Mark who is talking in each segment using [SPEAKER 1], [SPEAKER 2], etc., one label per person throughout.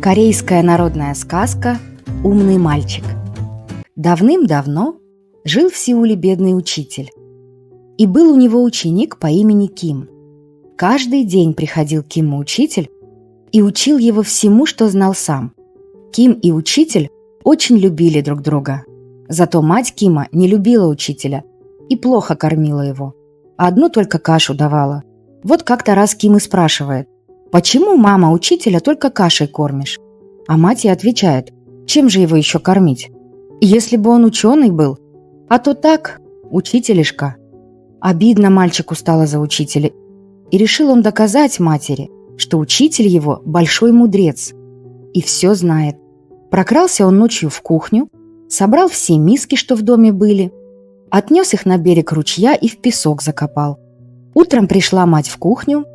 [SPEAKER 1] Корейская народная сказка «Умный мальчик». Давным-давно жил в Сеуле бедный учитель. И был у него ученик по имени Ким. Каждый день приходил к Киму учитель и учил его всему, что знал сам. Ким и учитель очень любили друг друга. Зато мать Кима не любила учителя и плохо кормила его. Одну только кашу давала. Вот как-то раз Ким и спрашивает: «Почему, мама, учителя только кашей кормишь?» А мать и отвечает: «Чем же его еще кормить? Если бы он ученый был, а то так, учителишка». Обидно мальчику стало за учителя, и решил он доказать матери, что учитель его большой мудрец и все знает. Прокрался он ночью в кухню, собрал все миски, что в доме были, отнес их на берег ручья и в песок закопал. Утром пришла мать в кухню,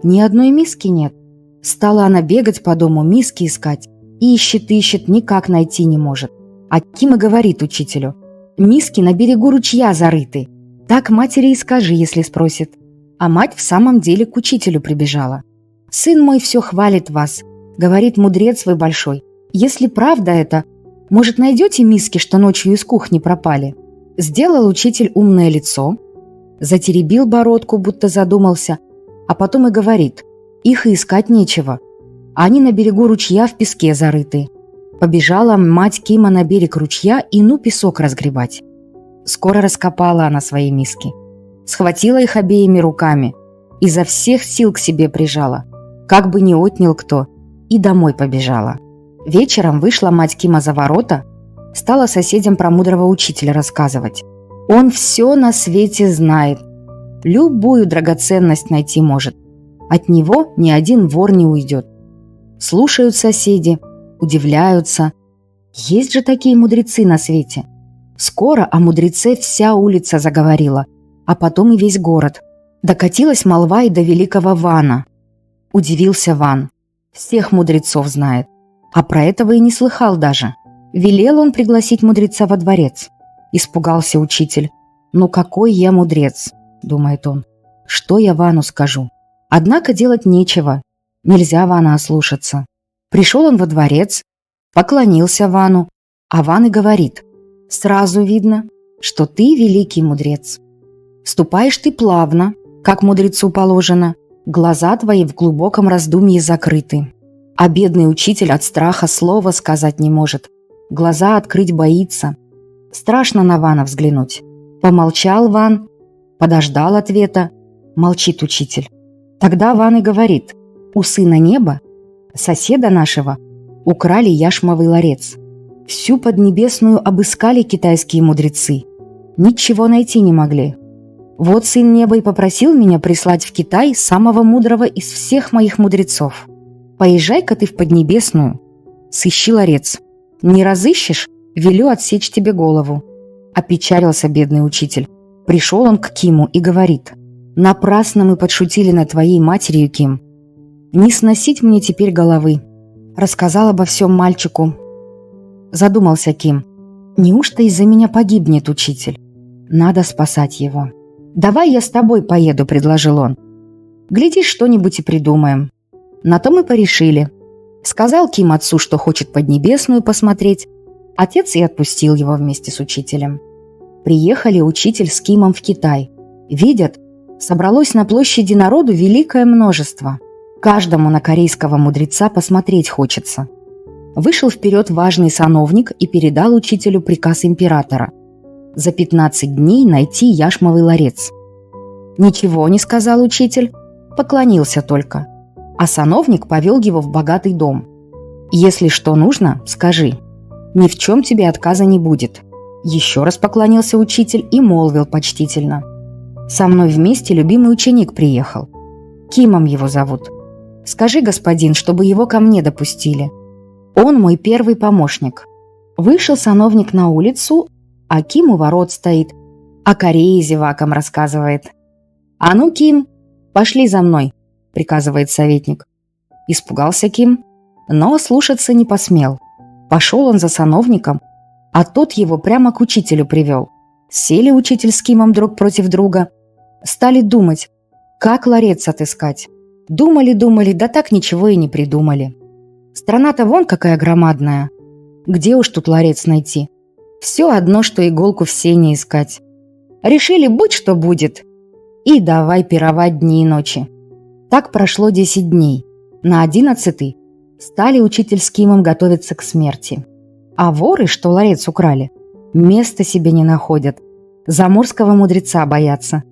[SPEAKER 1] ни одной миски нет. Стала она бегать по дому, миски искать. Ищет, никак найти не может. А Ким и говорит учителю: «Миски на берегу ручья зарыты. Так матери и скажи, если спросит». А мать в самом деле к учителю прибежала. «Сын мой все хвалит вас. Говорит, мудрец вы большой. Если правда это, может, найдете миски, что ночью из кухни пропали?» Сделал учитель умное лицо, затеребил бородку, будто задумался, а потом и говорит: «Их и искать нечего. Они на берегу ручья в песке зарыты». Побежала мать Кима на берег ручья и песок разгребать. Скоро раскопала она свои миски. Схватила их обеими руками, изо всех сил к себе прижала, как бы не отнял кто, и домой побежала. Вечером вышла мать Кима за ворота, стала соседям про мудрого учителя рассказывать. Он все на свете знает, любую драгоценность найти может. От него ни один вор не уйдет. Слушают соседи, удивляются. Есть же такие мудрецы на свете. Скоро о мудреце вся улица заговорила, а потом и весь город. Докатилась молва и до великого Вана. Удивился Ван. Всех мудрецов знает, а про этого и не слыхал даже. Велел он пригласить мудреца во дворец. Испугался учитель. «Ну какой я мудрец?» – думает он. «Что я Вану скажу?» Однако делать нечего. Нельзя Вана ослушаться. Пришел он во дворец, поклонился Вану, а Ван и говорит: «Сразу видно, что ты великий мудрец. Ступаешь ты плавно, как мудрецу положено, глаза твои в глубоком раздумье закрыты». А бедный учитель от страха слова сказать не может, глаза открыть боится. Страшно на Вана взглянуть. Помолчал Ван, подождал ответа, молчит учитель. Тогда Ван и говорит: «У сына неба, соседа нашего, украли яшмовый ларец. Всю Поднебесную обыскали китайские мудрецы. Ничего найти не могли. Вот сын неба и попросил меня прислать в Китай самого мудрого из всех моих мудрецов. Поезжай-ка ты в Поднебесную, сыщи ларец. Не разыщешь, велю отсечь тебе голову». Опечалился бедный учитель. Пришел он к Киму и говорит: «Напрасно мы подшутили над твоей матерью, Ким. Не сносить мне теперь головы». Рассказал обо всем мальчику. Задумался Ким. «Неужто из-за меня погибнет учитель? Надо спасать его». «Давай я с тобой поеду», — предложил он. «Глядишь, что-нибудь и придумаем». На то мы порешили. Сказал Ким отцу, что хочет Поднебесную посмотреть. Отец и отпустил его вместе с учителем. Приехали учитель с Кимом в Китай. Видят, собралось на площади народу великое множество. Каждому на корейского мудреца посмотреть хочется. Вышел вперед важный сановник и передал учителю приказ императора: за 15 дней найти яшмовый ларец. Ничего не сказал учитель, поклонился только. А сановник повел его в богатый дом. «Если что нужно, скажи. Ни в чем тебе отказа не будет». Еще раз поклонился учитель и молвил почтительно: «Со мной вместе любимый ученик приехал. Кимом его зовут. Скажи, господин, чтобы его ко мне допустили. Он мой первый помощник». Вышел сановник на улицу, а Ким у ворот стоит, о Корее зевакам рассказывает. «А ну, Ким, пошли за мной», — приказывает советник. Испугался Ким, но слушаться не посмел. Пошел он за сановником, а тот его прямо к учителю привел. Сели учитель с Кимом друг против друга, стали думать, как ларец отыскать. Думали, да так ничего и не придумали. Страна-то вон какая громадная. Где уж тут ларец найти? Все одно, что иголку в сене искать. Решили, будь что будет. И давай пировать дни и ночи. Так прошло 10 дней. На 11-й стали учитель с Кимом готовиться к смерти. А воры, что ларец украли, места себе не находят. Заморского мудреца боятся.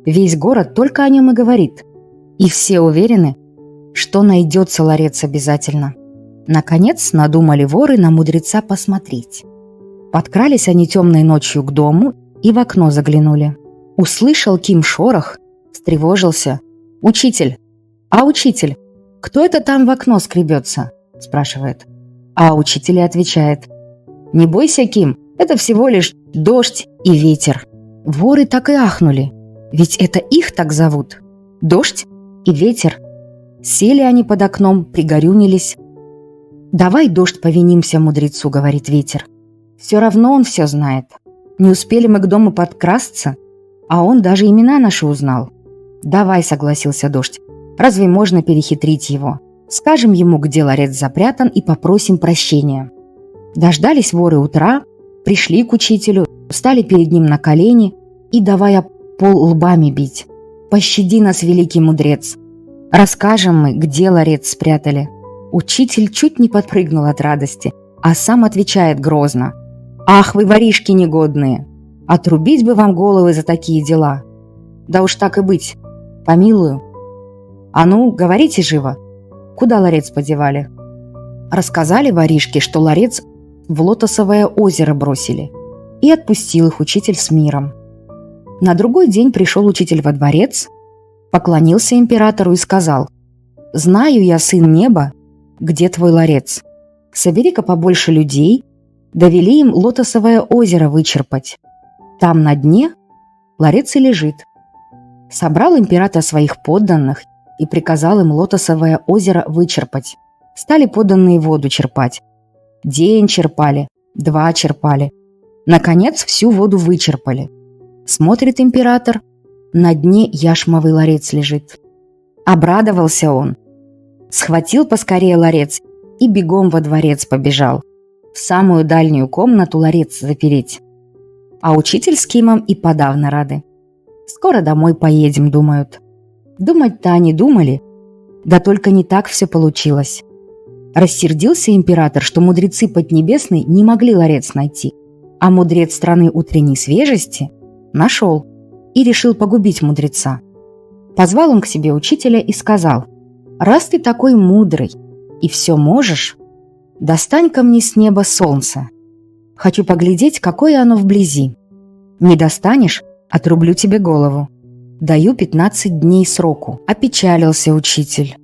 [SPEAKER 1] Весь город только о нем и говорит. И все уверены, что найдется ларец обязательно. Наконец надумали воры на мудреца посмотреть. Подкрались они темной ночью к дому и в окно заглянули. Услышал Ким шорох, встревожился. «Учитель! А учитель, кто это там в окно скребется?» – спрашивает. А учитель и отвечает. «Не бойся, Ким, это всего лишь дождь и ветер». Воры так и ахнули, ведь это их так зовут. Дождь и ветер. Сели они под окном, пригорюнились. «Давай, дождь, повинимся мудрецу», — говорит ветер. «Все равно он все знает. Не успели мы к дому подкрасться, а он даже имена наши узнал». «Давай», — согласился дождь. «Разве можно перехитрить его? Скажем ему, где ларец запрятан, и попросим прощения». Дождались воры утра, пришли к учителю, стали перед ним на колени и давай об пол лбами бить. «Пощади нас, великий мудрец! Расскажем мы, где ларец спрятали». Учитель чуть не подпрыгнул от радости, а сам отвечает грозно. «Ах, вы воришки негодные! Отрубить бы вам головы за такие дела! Да уж так и быть, помилую. А ну, говорите живо, куда ларец подевали?» Рассказали воришки, что ларец в Лотосовое озеро бросили, и отпустил их учитель с миром. На другой день пришел учитель во дворец, поклонился императору и сказал: «Знаю я, сын неба, где твой ларец. Собери-ка побольше людей, довели им Лотосовое озеро вычерпать. Там на дне ларец и лежит». Собрал император своих подданных и приказал им Лотосовое озеро вычерпать. Стали подданные воду черпать. День черпали, 2 черпали. Наконец всю воду вычерпали. Смотрит император, на дне яшмовый ларец лежит. Обрадовался он. Схватил поскорее ларец и бегом во дворец побежал. В самую дальнюю комнату ларец запереть. А учитель с Кимом и подавно рады. Скоро домой поедем, думают. Думать-то они думали, да только не так все получилось. Рассердился император, что мудрецы Поднебесной не могли ларец найти, а мудрец страны утренней свежести нашел и решил погубить мудреца. Позвал он к себе учителя и сказал: «Раз ты такой мудрый и все можешь, достань ко мне с неба солнце. Хочу поглядеть, какое оно вблизи. Не достанешь — отрублю тебе голову. Даю 15 дней сроку». Опечалился учитель.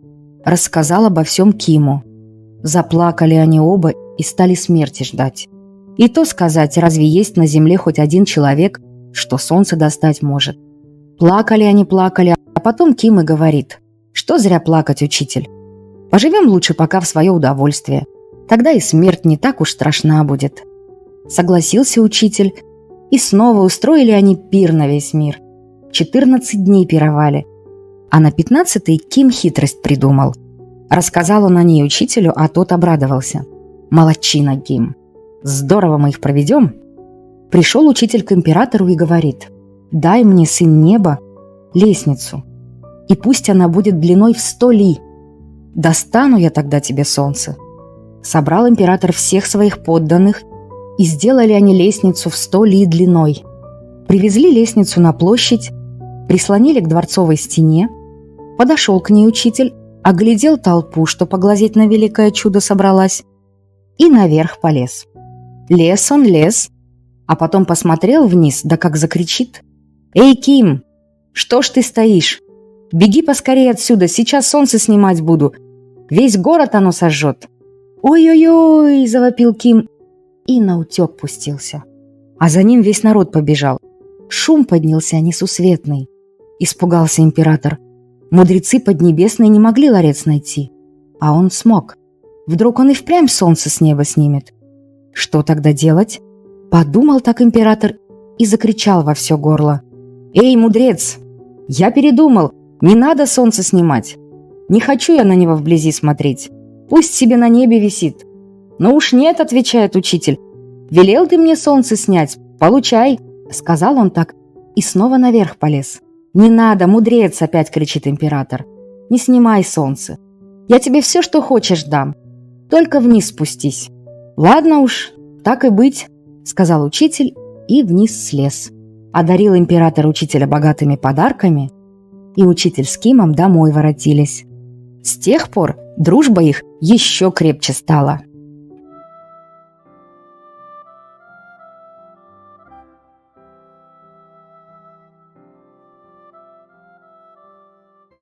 [SPEAKER 1] Рассказал обо всем Киму. Заплакали они оба и стали смерти ждать. И то сказать, разве есть на земле хоть один человек, что солнце достать может? Плакали они, плакали, а потом Ким и говорит: «Что зря плакать, учитель? Поживем лучше пока в свое удовольствие. Тогда и смерть не так уж страшна будет». Согласился учитель, и снова устроили они пир на весь мир. 14 дней пировали, а на 15-й Ким хитрость придумал. Рассказал он о ней учителю, а тот обрадовался. «Молодчина, Ким! Здорово мы их проведем!» Пришел учитель к императору и говорит: «Дай мне, сын неба, лестницу, и пусть она будет длиной в 100 ли. Достану я тогда тебе солнце». Собрал император всех своих подданных, и сделали они лестницу в 100 ли длиной. Привезли лестницу на площадь, прислонили к дворцовой стене. Подошел к ней учитель, оглядел толпу, что поглазеть на великое чудо собралась, и наверх полез. Лез он, лез, а потом посмотрел вниз, да как закричит: «Эй, Ким, что ж ты стоишь? Беги поскорее отсюда, сейчас солнце снимать буду. Весь город оно сожжет». «Ой-ой-ой!» – завопил Ким и наутек пустился. А за ним весь народ побежал. Шум поднялся несусветный. Испугался император. Мудрецы Поднебесной не могли ларец найти, а он смог. Вдруг он и впрямь солнце с неба снимет. Что тогда делать? Подумал так император и закричал во все горло: «Эй, мудрец, я передумал, не надо солнце снимать. Не хочу я на него вблизи смотреть. Пусть себе на небе висит». «Ну уж нет», — отвечает учитель. «Велел ты мне солнце снять, получай», — сказал он так и снова наверх полез. «Не надо, мудрец», — опять кричит император. «Не снимай солнце. Я тебе все, что хочешь, дам. Только вниз спустись». «Ладно уж, так и быть», — сказал учитель и вниз слез. Одарил император учителя богатыми подарками, и учитель с Кимом домой воротились. С тех пор дружба их еще крепче стала.